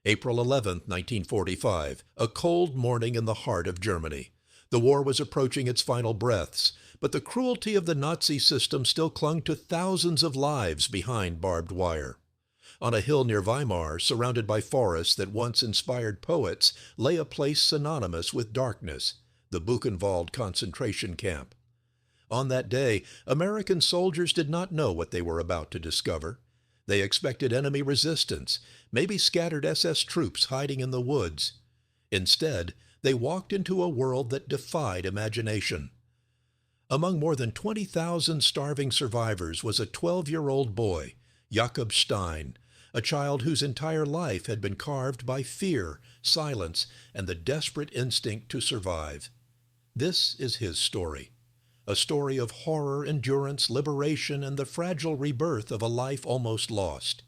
April 11, 1945, a cold morning in the heart of Germany. The war was approaching its final breaths, but the cruelty of the Nazi system still clung to thousands of lives behind barbed wire. On a hill near Weimar, surrounded by forests that once inspired poets, lay a place synonymous with darkness, the Buchenwald concentration camp. On that day, American soldiers did not know what they were about to discover. They expected enemy resistance, maybe scattered SS troops hiding in the woods. Instead, they walked into a world that defied imagination. Among more than 20,000 starving survivors was a 12-year-old boy, Jakob Stein, a child whose entire life had been carved by fear, silence, and the desperate instinct to survive. This is his story. A story of horror, endurance, liberation, and the fragile rebirth of a life almost lost.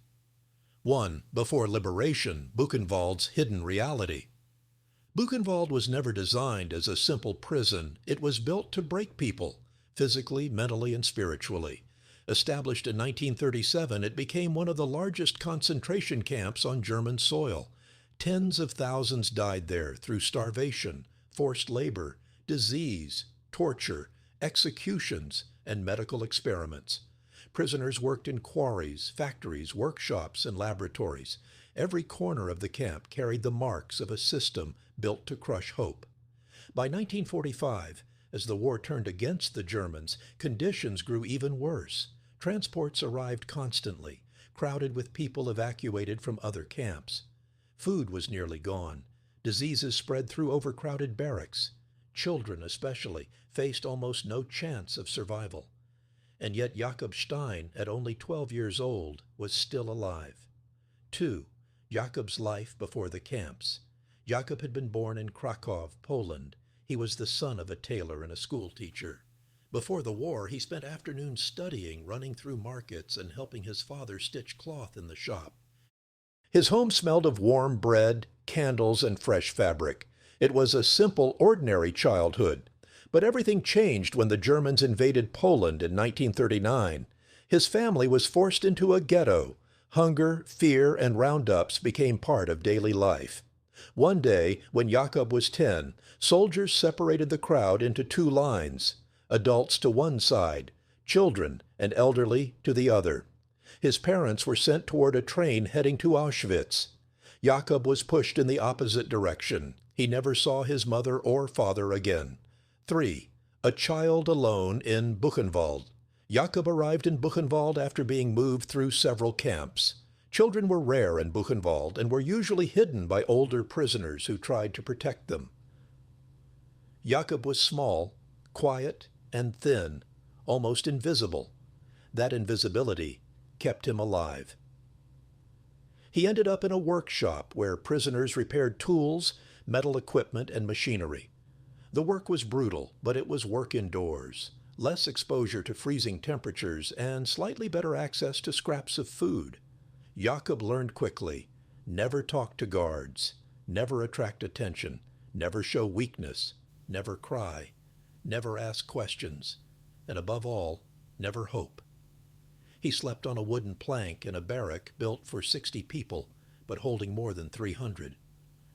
1. Before liberation, Buchenwald's hidden reality. Buchenwald was never designed as a simple prison. It was built to break people, physically, mentally, and spiritually. Established in 1937, it became one of the largest concentration camps on German soil. Tens of thousands died there through starvation, forced labor, disease, torture, executions, and medical experiments. Prisoners worked in quarries, factories, workshops, and laboratories. Every corner of the camp carried the marks of a system built to crush hope. By 1945, as the war turned against the Germans, conditions grew even worse. Transports arrived constantly, crowded with people evacuated from other camps. Food was nearly gone. Diseases spread through overcrowded barracks. Children, especially, faced almost no chance of survival. And yet Jakob Stein, at only 12 years old, was still alive. 2. Jakob's life before the camps. Jakob had been born in Krakow, Poland. He was the son of a tailor and a schoolteacher. Before the war, he spent afternoons studying, running through markets, and helping his father stitch cloth in the shop. His home smelled of warm bread, candles, and fresh fabric. It was a simple, ordinary childhood. But everything changed when the Germans invaded Poland in 1939. His family was forced into a ghetto. Hunger, fear, and roundups became part of daily life. One day, when Jakob was 10, soldiers separated the crowd into two lines, adults to one side, children and elderly to the other. His parents were sent toward a train heading to Auschwitz. Jakob was pushed in the opposite direction. He never saw his mother or father again. 3. A child alone in Buchenwald. Jakob arrived in Buchenwald after being moved through several camps. Children were rare in Buchenwald and were usually hidden by older prisoners who tried to protect them. Jakob was small, quiet, and thin, almost invisible. That invisibility kept him alive. He ended up in a workshop where prisoners repaired tools, metal equipment, and machinery. The work was brutal, but it was work indoors. Less exposure to freezing temperatures and slightly better access to scraps of food. Jakob learned quickly, never talk to guards, never attract attention, never show weakness, never cry, never ask questions, and above all, never hope. He slept on a wooden plank in a barrack built for 60 people, but holding more than 300.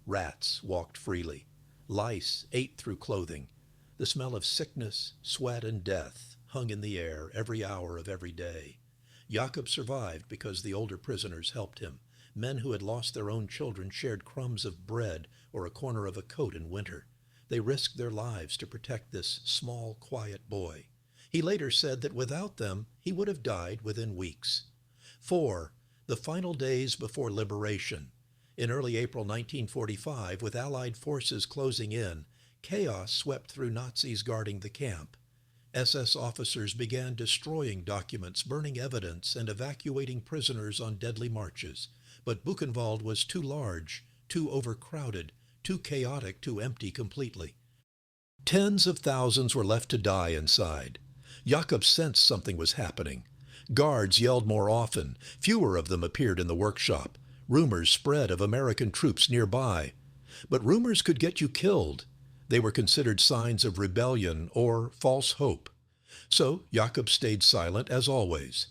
Rats walked freely. Lice ate through clothing. The smell of sickness, sweat, and death hung in the air every hour of every day. Jakob survived because the older prisoners helped him. Men who had lost their own children shared crumbs of bread or a corner of a coat in winter. They risked their lives to protect this small, quiet boy. He later said that without them, he would have died within weeks. 4. The final days before liberation. In early April 1945, with Allied forces closing in, chaos swept through Nazis guarding the camp. SS officers began destroying documents, burning evidence, and evacuating prisoners on deadly marches. But Buchenwald was too large, too overcrowded, too chaotic to empty completely. Tens of thousands were left to die inside. Jakob sensed something was happening. Guards yelled more often. Fewer of them appeared in the workshop. Rumors spread of American troops nearby. But rumors could get you killed. They were considered signs of rebellion or false hope. So Jakob stayed silent as always.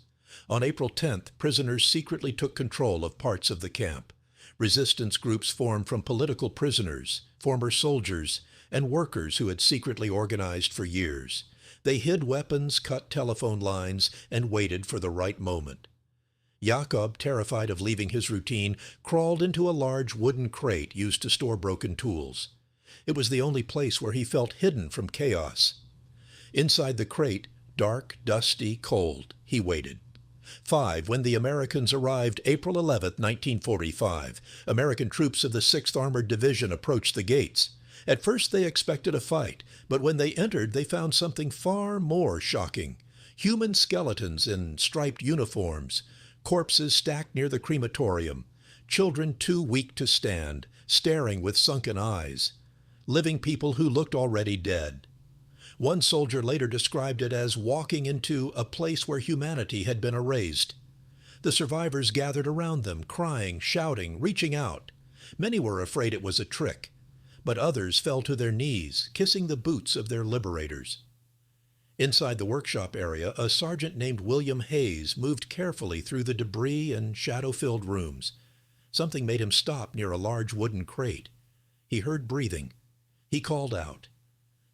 On April 10th, prisoners secretly took control of parts of the camp. Resistance groups formed from political prisoners, former soldiers, and workers who had secretly organized for years. They hid weapons, cut telephone lines, and waited for the right moment. Jakob, terrified of leaving his routine, crawled into a large wooden crate used to store broken tools. It was the only place where he felt hidden from chaos. Inside the crate, dark, dusty, cold, he waited. When the Americans arrived April 11, 1945, American troops of the 6th Armored Division approached the gates. At first they expected a fight, but when they entered they found something far more shocking. Human skeletons in striped uniforms, corpses stacked near the crematorium, children too weak to stand, staring with sunken eyes, living people who looked already dead. One soldier later described it as walking into a place where humanity had been erased. The survivors gathered around them, crying, shouting, reaching out. Many were afraid it was a trick, but others fell to their knees, kissing the boots of their liberators. Inside the workshop area, a sergeant named William Hayes moved carefully through the debris and shadow-filled rooms. Something made him stop near a large wooden crate. He heard breathing. He called out.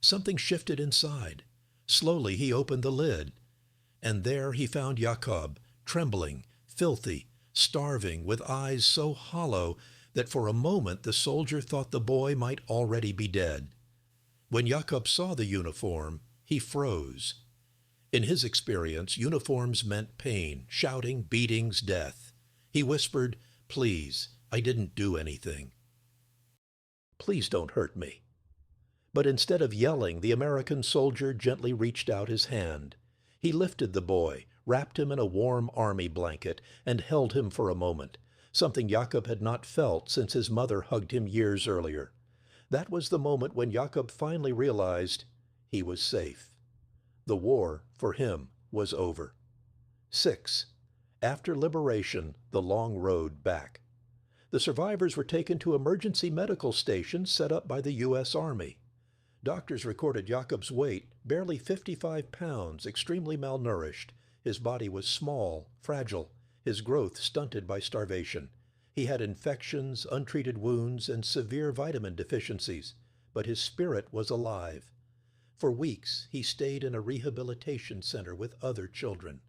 Something shifted inside. Slowly he opened the lid, and there he found Jakob, trembling, filthy, starving, with eyes so hollow that for a moment the soldier thought the boy might already be dead. When Jakob saw the uniform, he froze. In his experience, uniforms meant pain, shouting, beatings, death. He whispered, "Please, I didn't do anything. Please don't hurt me." But instead of yelling, the American soldier gently reached out his hand. He lifted the boy, wrapped him in a warm army blanket, and held him for a moment, something Jakob had not felt since his mother hugged him years earlier. That was the moment when Jakob finally realized he was safe. The war, for him, was over. 6. After liberation, the long road back. The survivors were taken to emergency medical stations set up by the U.S. Army. Doctors recorded Jakob's weight, barely 55 pounds, extremely malnourished. His body was small, fragile, his growth stunted by starvation. He had infections, untreated wounds, and severe vitamin deficiencies, but his spirit was alive. For weeks, he stayed in a rehabilitation center with other children.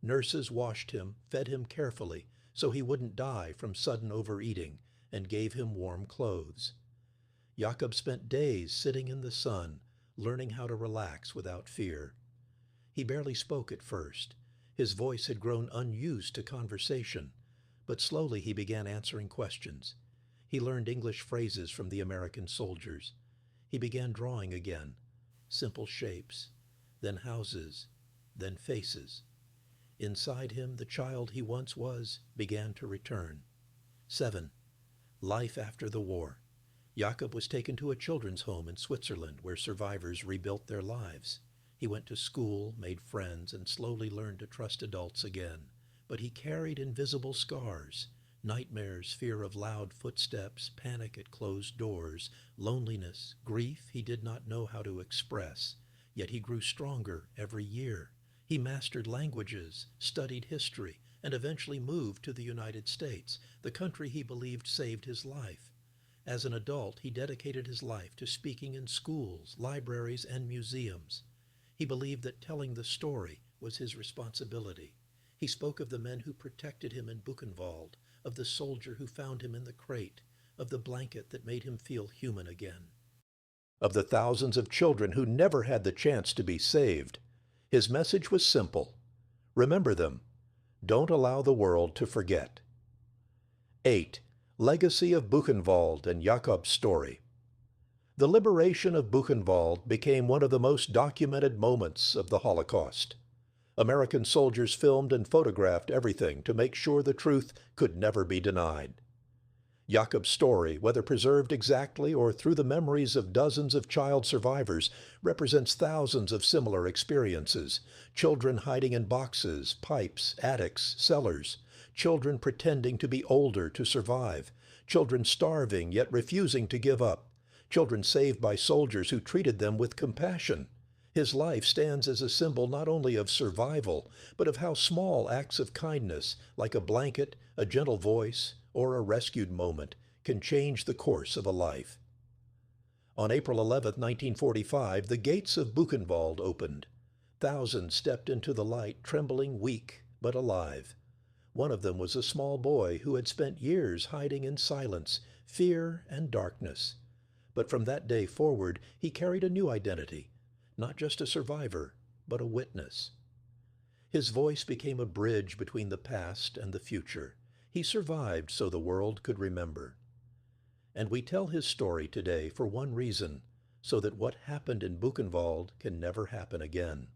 Nurses washed him, fed him carefully, so he wouldn't die from sudden overeating, and gave him warm clothes. Jakob spent days sitting in the sun, learning how to relax without fear. He barely spoke at first. His voice had grown unused to conversation, but slowly he began answering questions. He learned English phrases from the American soldiers. He began drawing again, simple shapes, then houses, then faces. Inside him, the child he once was began to return. 7. Life after the war. Jakob was taken to a children's home in Switzerland where survivors rebuilt their lives. He went to school, made friends, and slowly learned to trust adults again. But he carried invisible scars, nightmares, fear of loud footsteps, panic at closed doors, loneliness, grief he did not know how to express. Yet he grew stronger every year. He mastered languages, studied history, and eventually moved to the United States, the country he believed saved his life. As an adult, he dedicated his life to speaking in schools, libraries, and museums. He believed that telling the story was his responsibility. He spoke of the men who protected him in Buchenwald, of the soldier who found him in the crate, of the blanket that made him feel human again. Of the thousands of children who never had the chance to be saved, his message was simple. Remember them. Don't allow the world to forget. 8. Legacy of Buchenwald and Jakob's story. The liberation of Buchenwald became one of the most documented moments of the Holocaust. American soldiers filmed and photographed everything to make sure the truth could never be denied. Jakob's story, whether preserved exactly or through the memories of dozens of child survivors, represents thousands of similar experiences. Children hiding in boxes, pipes, attics, cellars. Children pretending to be older to survive. Children starving yet refusing to give up. Children saved by soldiers who treated them with compassion. His life stands as a symbol not only of survival, but of how small acts of kindness, like a blanket, a gentle voice, or a rescued moment can change the course of a life. On April 11, 1945, the gates of Buchenwald opened. Thousands stepped into the light, trembling, weak, but alive. One of them was a small boy who had spent years hiding in silence, fear, and darkness. But from that day forward, he carried a new identity, not just a survivor, but a witness. His voice became a bridge between the past and the future. He survived so the world could remember. And we tell his story today for one reason, so that what happened in Buchenwald can never happen again.